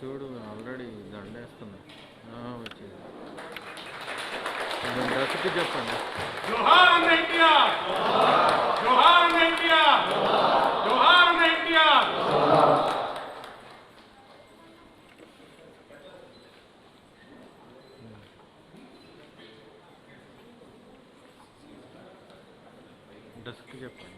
చూడు ఆల్రెడీ దండేస్తున్నా వచ్చింది. డ్రెస్కి చెప్పండి. జోహార్ ఎన్టీఆర్, జోహార్ ఎన్టీఆర్, జోహార్ ఎన్టీఆర్. డ్రెస్కి చెప్పండి.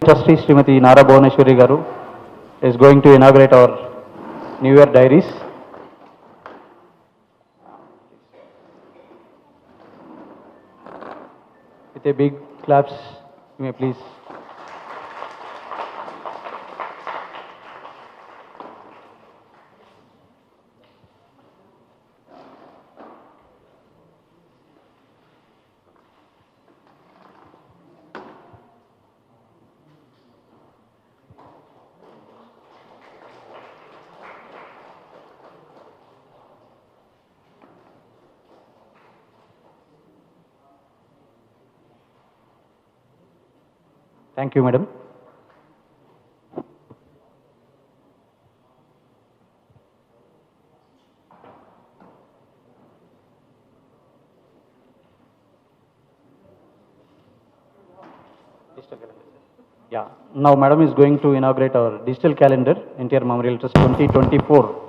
Trustee Srimati Nara Bhuvaneshwari Garu is going to inaugurate our New Year diaries. With a big claps, you may please. Thank you, madam. Yeah, now madam is going to inaugurate our digital calendar, NTR Memorial Trust 2024.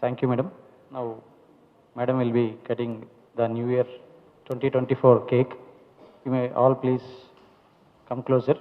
Thank you, madam. Now, madam will be cutting the New Year 2024 cake. You may all please come closer.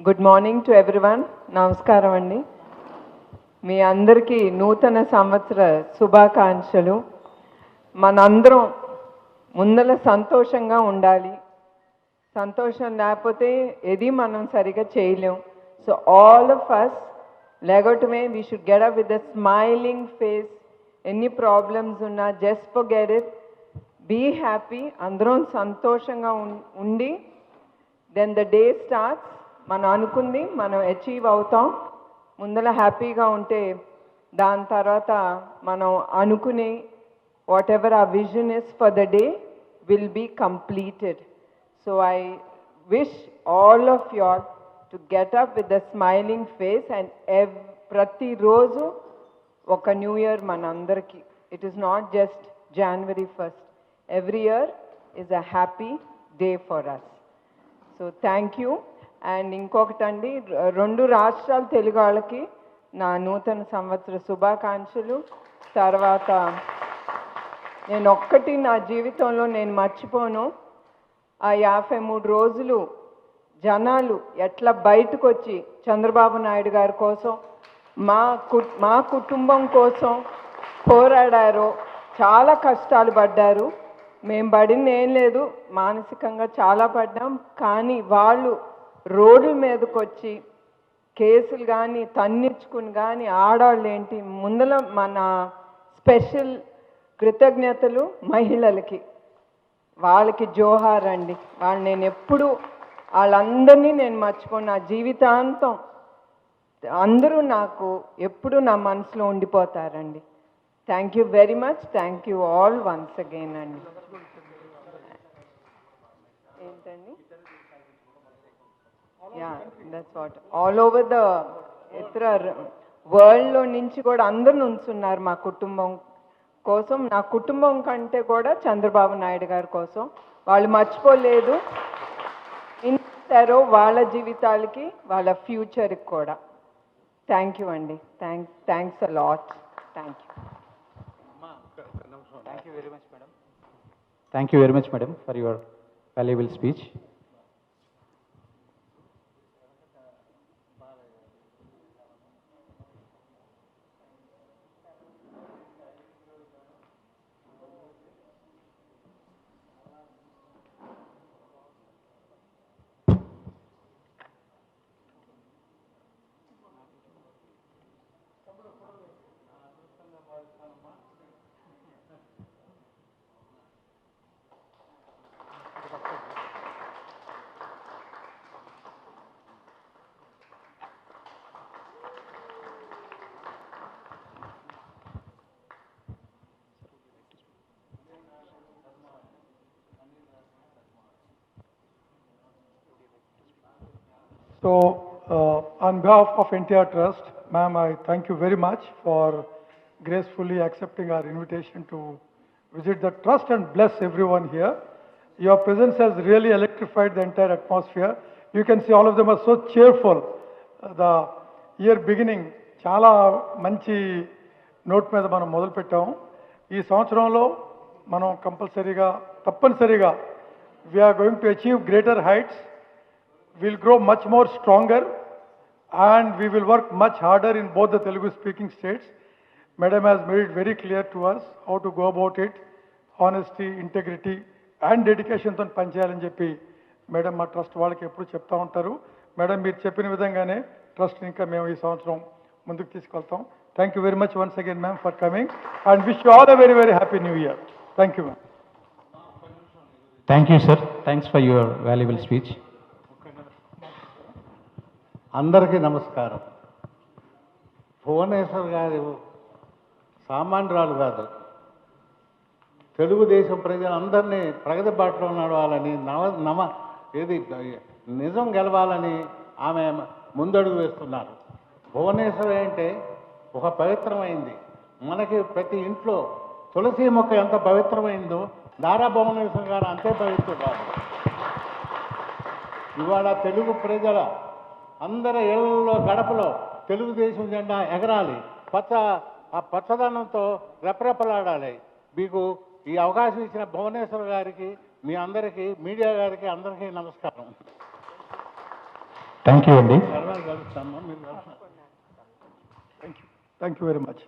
Good morning to everyone. నమస్కారం అండి. మీ అందరికీ నూతన సంవత్సర శుభాకాంక్షలు. మనందరం ముందర సంతోషంగా ఉండాలి. సంతోషం లేకపోతే ఏది మనం సరిగా చేయలేం. సో ఆల్ ఆఫ్ అస్ లేగటమే we should get up with the smiling face. ఎన్ని ప్రాబ్లమ్స్ ఉన్నా just forget it, be happy. అందరం సంతోషంగా ఉండి దెన్ ద డే స్టార్ట్స్. మనం అనుకుంది మనం అచీవ్ అవుతాం. ముందర హ్యాపీగా ఉంటే దాని తర్వాత మనం అనుకునే వాట్ ఎవర్ ఆ vision is for the day will be completed. So I wish all of you all to get up with the smiling face and ప్రతిరోజు ఒక న్యూ ఇయర్ మనందరికీ. It is not just January 1st. Every year is a happy day for us. So thank you. And ఇంకొకటండి, 2 రాష్ట్రాల తెలుగు వాళ్ళకి నా నూతన సంవత్సర శుభాకాంక్షలు. తర్వాత నేను ఒక్కటి నా జీవితంలో నేను మర్చిపోను, ఆ 53 రోజులు జనాలు ఎట్లా బయటకు వచ్చి చంద్రబాబు నాయుడు గారి కోసం మా కుటుంబం కోసం పోరాడారో. చాలా కష్టాలు పడ్డారు. మేము పడింది ఏం లేదు, మానసికంగా చాలా పడ్డాం. కానీ వాళ్ళు రోడ్ల మీదకి వచ్చి కేసులు కానీ తన్నించుకుని కానీ ఆడవాళ్ళు ఏంటి ముందల మన స్పెషల్ కృతజ్ఞతలు మహిళలకి. వాళ్ళకి జోహార్ అండి. వాళ్ళు నేను ఎప్పుడు వాళ్ళందరినీ నేను మర్చిపోను. నా జీవితాంతం అందరూ నాకు ఎప్పుడు నా మనసులో ఉండిపోతారండి. Thank you very much. Thank you all once again అండి. ఏంటండి? Yeah, that's what. All over the ఇతర వరల్డ్లో నుంచి కూడా అందరు నుంచున్నారు మా కుటుంబం కోసం. నా కుటుంబం కంటే కూడా చంద్రబాబు నాయుడు గారి కోసం. వాళ్ళు మర్చిపోలేదు. ఇస్తారో వాళ్ళ జీవితాలకి వాళ్ళ ఫ్యూచర్కి కూడా. థ్యాంక్ యూ అండి. Thanks a lot. Thank you. Thank you very much, madam. Thank you very much, madam, for your valuable speech. So, on behalf of NTR Trust, ma'am, I thank you very much for gracefully accepting our invitation to visit the trust and bless everyone here. Your presence has really electrified the entire atmosphere. You can see all of them are so cheerful. The year beginning, చాలా మంచి note మీద మనం మొదలు పెట్టాము. ఈ సంవత్సరంలో మనం తప్పనిసరిగా we are going to achieve greater heights. We'll grow much more stronger and we will work much harder in both the Telugu speaking states. Madam has made it very clear to us how to go about it. Honesty, integrity and dedication తో పనిచేయాలని చెప్పి madam మా trust వాళ్ళకి ఎప్పుడు చెప్తా ఉంటారు. Madam మీరు చెప్పిన విధంగానే ట్రస్ట్ ఇంకా మేము ఈ సంవత్సరం ముందుకు తీసుకెళ్తాం. Thank you very much once again ma'am for coming and wish you all a very very happy new year. Thank you ma'am. Thank you, sir. Thanks for your valuable speech. అందరికీ నమస్కారం. భువనేశ్వర్ గారు సామాన్యురాలు కాదు. తెలుగుదేశం ప్రజలందరినీ ప్రగతి బాటలో నడవాలని నిజం గెలవాలని ఆమె ముందడుగు వేస్తున్నారు. భువనేశ్వర్ అంటే ఒక పవిత్రమైంది. మనకి ప్రతి ఇంట్లో తులసి మొక్క ఎంత పవిత్రమైందో నారా భువనేశ్వర్ గారు అంతే పవిత్రురాలు. ఇవాళ తెలుగు ప్రజల అందరి ఇళ్లలో గడపలో తెలుగుదేశం జెండా ఎగరాలి, ఆ పచ్చదనంతో రెపరెపలాడాలి. మీకు ఈ అవకాశం ఇచ్చిన భువనేశ్వర్ గారికి మీ అందరికీ మీడియా గారికి అందరికీ నమస్కారం. థ్యాంక్ యూ అండి. తర్వాత కలుస్తాము. మీరు Thank you very much.